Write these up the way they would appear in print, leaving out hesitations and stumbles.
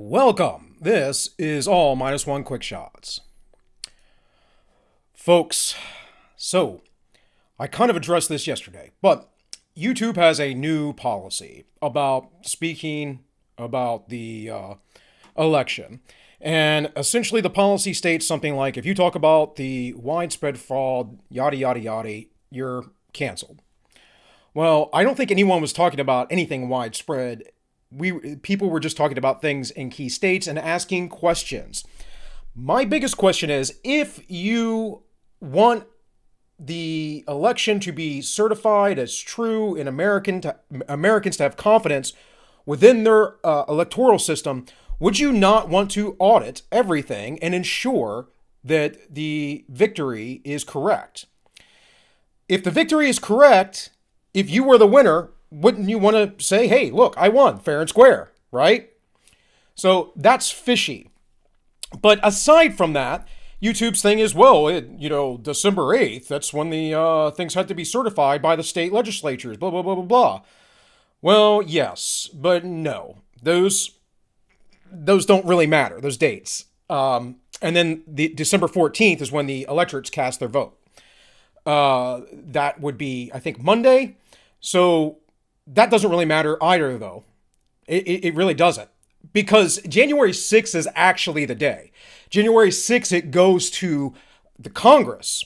Welcome. This is all minus one quick shots. Folks, so I kind of addressed this yesterday, but YouTube has a new policy about speaking about the election. And essentially the policy states something like, if you talk about the widespread fraud, yada, yada, yada, you're canceled. Well, I don't think anyone was talking about anything widespread. People were just talking about things in key states and asking questions. My biggest question is, if you want the election to be certified as true in Americans to have confidence within their electoral system, would you not want to audit everything and ensure that the victory is correct? If the victory is correct, if you were the winner, wouldn't you want to say, hey, look, I won fair and square, right? So that's fishy. But aside from that, YouTube's thing is, well, December 8th, that's when the things had to be certified by the state legislatures, blah, blah, blah, blah, blah. Well, yes, but no. Those don't really matter, those dates. And then the December 14th is when the electorates cast their vote. That would be, I think, Monday. So that doesn't really matter either, though. It really doesn't. Because January 6th is actually the day. January 6th, it goes to the Congress,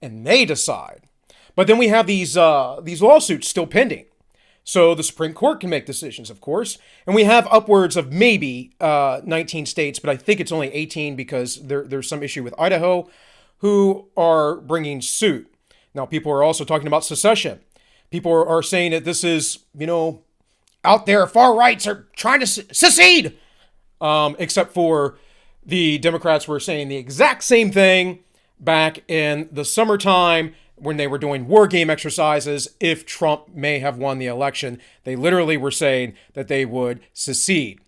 and they decide. But then we have these lawsuits still pending. So the Supreme Court can make decisions, of course. And we have upwards of maybe 19 states, but I think it's only 18 because there's some issue with Idaho, who are bringing suit. Now, people are also talking about secession. People are saying that this is, out there, far rights are trying to secede. Except for the Democrats were saying the exact same thing back in the summertime when they were doing war game exercises. If Trump may have won the election, they literally were saying that they would secede.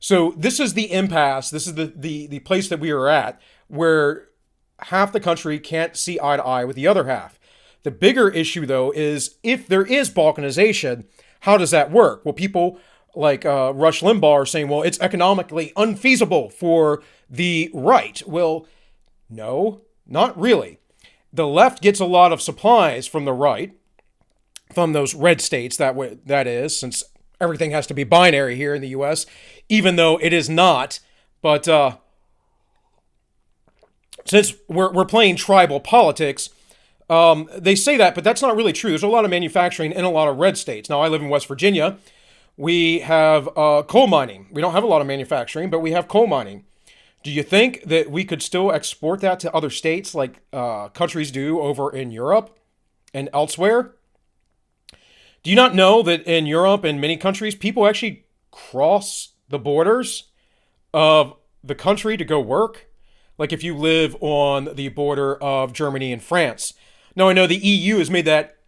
So this is the impasse. This is the place that we are at, where half the country can't see eye to eye with the other half. The bigger issue, though, is if there is balkanization, how does that work? Well, people like Rush Limbaugh are saying, well, it's economically unfeasible for the right. Well, no, not really. The left gets a lot of supplies from the right, from those red states, that is, since everything has to be binary here in the U.S., even though it is not. But since we're playing tribal politics, they say that, but that's not really true. There's a lot of manufacturing in a lot of red states. Now, I live in West Virginia. We have coal mining. We don't have a lot of manufacturing, but we have coal mining. Do you think that we could still export that to other states like countries do over in Europe and elsewhere? Do you not know that in Europe and many countries, people actually cross the borders of the country to go work? Like if you live on the border of Germany and France. Now, I know the EU has made that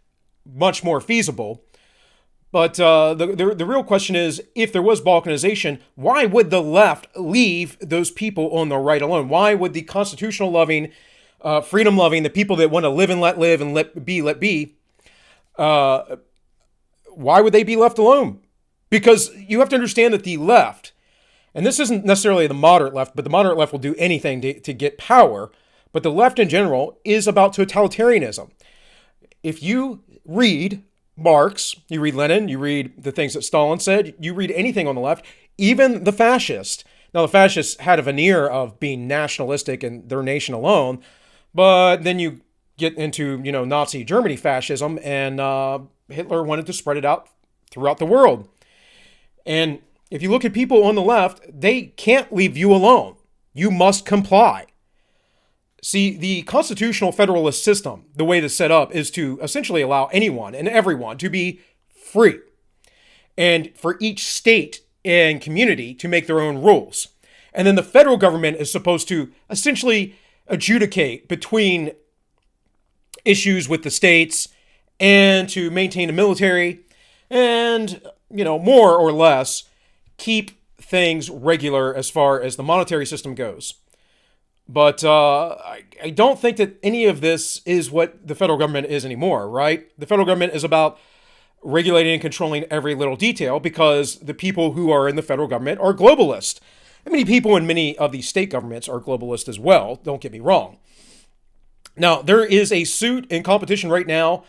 much more feasible. But the real question is, if there was balkanization, why would the left leave those people on the right alone? Why would the constitutional-loving, freedom-loving, the people that want to live and let be, why would they be left alone? Because you have to understand that the left, and this isn't necessarily the moderate left, but the moderate left will do anything to get power, but the left in general is about totalitarianism. If you read Marx, you read Lenin, you read the things that Stalin said, you read anything on the left, even the fascists. Now, the fascists had a veneer of being nationalistic and their nation alone, but then you get into, Nazi Germany fascism, and Hitler wanted to spread it out throughout the world. And if you look at people on the left, they can't leave you alone. You must comply. See, the constitutional federalist system, the way it's set up, is to essentially allow anyone and everyone to be free. And for each state and community to make their own rules. And then the federal government is supposed to essentially adjudicate between issues with the states and to maintain a military and, more or less keep things regular as far as the monetary system goes. But I don't think that any of this is what the federal government is anymore, right? The federal government is about regulating and controlling every little detail because the people who are in the federal government are globalists. Many people in many of these state governments are globalist as well, don't get me wrong. Now, there is a suit in competition right now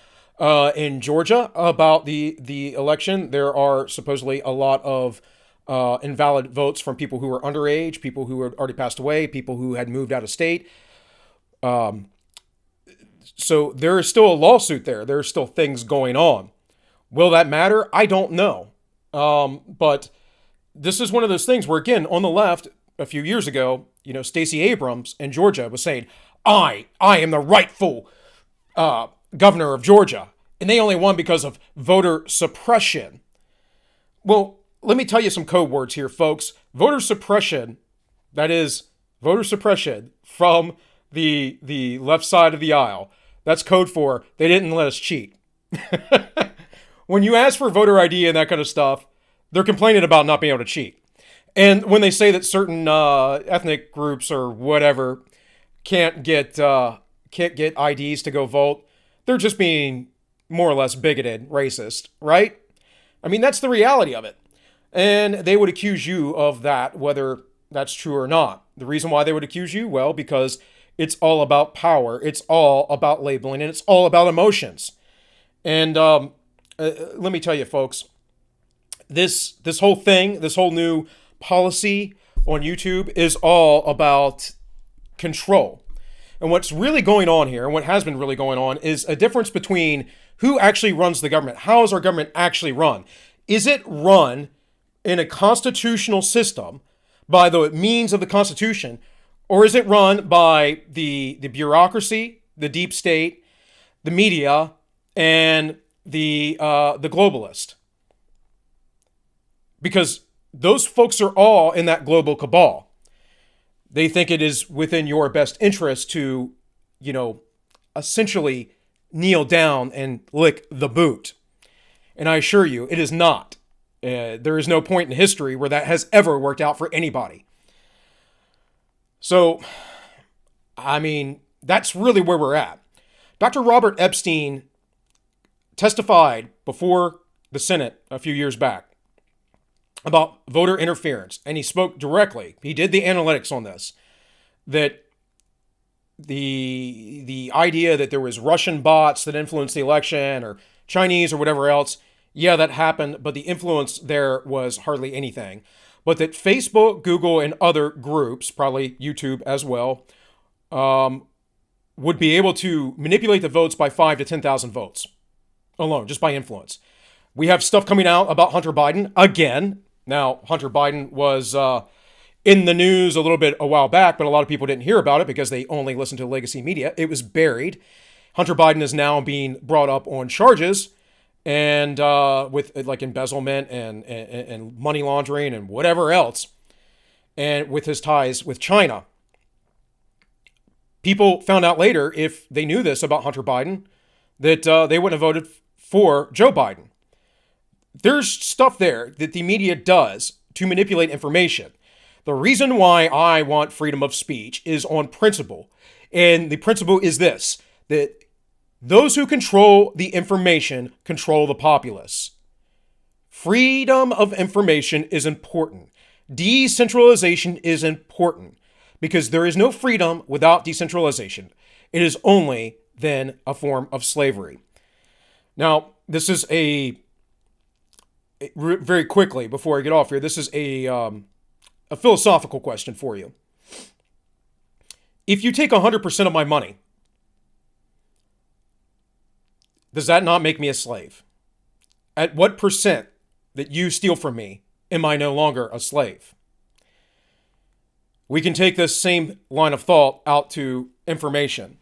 in Georgia about the election. There are supposedly a lot of invalid votes from people who were underage, people who had already passed away, people who had moved out of state. So there is still a lawsuit there. There are still things going on. Will that matter? I don't know. But this is one of those things where, again, on the left, a few years ago, Stacey Abrams in Georgia was saying, I am the rightful governor of Georgia. And they only won because of voter suppression. Well, let me tell you some code words here, folks. Voter suppression, that is, voter suppression from the left side of the aisle. That's code for they didn't let us cheat. When you ask for voter ID and that kind of stuff, they're complaining about not being able to cheat. And when they say that certain ethnic groups or whatever can't get IDs to go vote, they're just being more or less bigoted, racist, right? I mean, that's the reality of it. And they would accuse you of that, whether that's true or not. The reason why they would accuse you, well, because it's all about power. It's all about labeling, and it's all about emotions. And let me tell you, folks, this whole thing, this whole new policy on YouTube is all about control. And what's really going on here, and what has been really going on, is a difference between who actually runs the government. How is our government actually run? Is it run in a constitutional system by the means of the Constitution, or is it run by the bureaucracy, the deep state, the media, and the globalist? Because those folks are all in that global cabal. They think it is within your best interest to, essentially kneel down and lick the boot. And I assure you, it is not. There is no point in history where that has ever worked out for anybody. So, I mean, that's really where we're at. Dr. Robert Epstein testified before the Senate a few years back about voter interference, and he spoke directly. He did the analytics on this, that the idea that there was Russian bots that influenced the election or Chinese or whatever else, yeah, that happened, but the influence there was hardly anything. But that Facebook, Google, and other groups, probably YouTube as well, would be able to manipulate the votes by 5,000 to 10,000 votes alone, just by influence. We have stuff coming out about Hunter Biden again. Now, Hunter Biden was in the news a little bit a while back, but a lot of people didn't hear about it because they only listened to legacy media. It was buried. Hunter Biden is now being brought up on charges and with like embezzlement and money laundering and whatever else, and with his ties with China. People found out later, if they knew this about Hunter Biden, that they wouldn't have voted for Joe Biden. There's stuff there that the media does to manipulate information. The reason why I want freedom of speech is on principle. And the principle is this, that those who control the information control the populace. Freedom of information is important. Decentralization is important because there is no freedom without decentralization. It is only then a form of slavery. Now, this is very quickly before I get off here, this is a philosophical question for you. If you take 100% of my money, does that not make me a slave? At what percent that you steal from me am I no longer a slave? We can take this same line of thought out to information.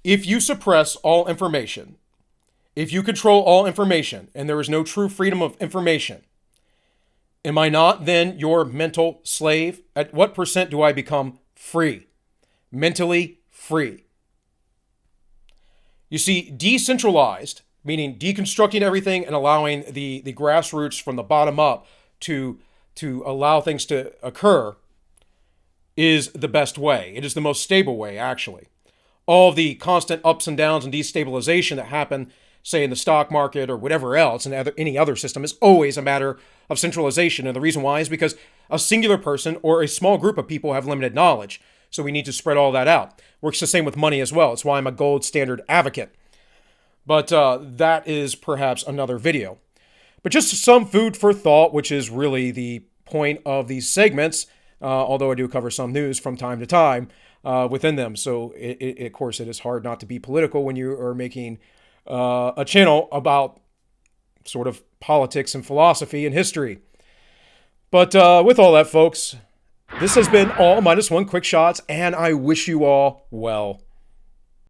If you suppress all information, if you control all information, and there is no true freedom of information, am I not then your mental slave? At what percent do I become free? Mentally free. You see, decentralized, meaning deconstructing everything and allowing the grassroots from the bottom up to allow things to occur, is the best way. It is the most stable way, actually. All the constant ups and downs and destabilization that happen say in the stock market or whatever else, and any other system, is always a matter of centralization. And the reason why is because a singular person or a small group of people have limited knowledge. So we need to spread all that out. Works the same with money as well. It's why I'm a gold standard advocate. But that is perhaps another video. But just some food for thought, which is really the point of these segments, although I do cover some news from time to time within them. So, of course, it is hard not to be political when you are making a channel about sort of politics and philosophy and history. But with all that, folks, this has been all minus one quick shots, and I wish you all well.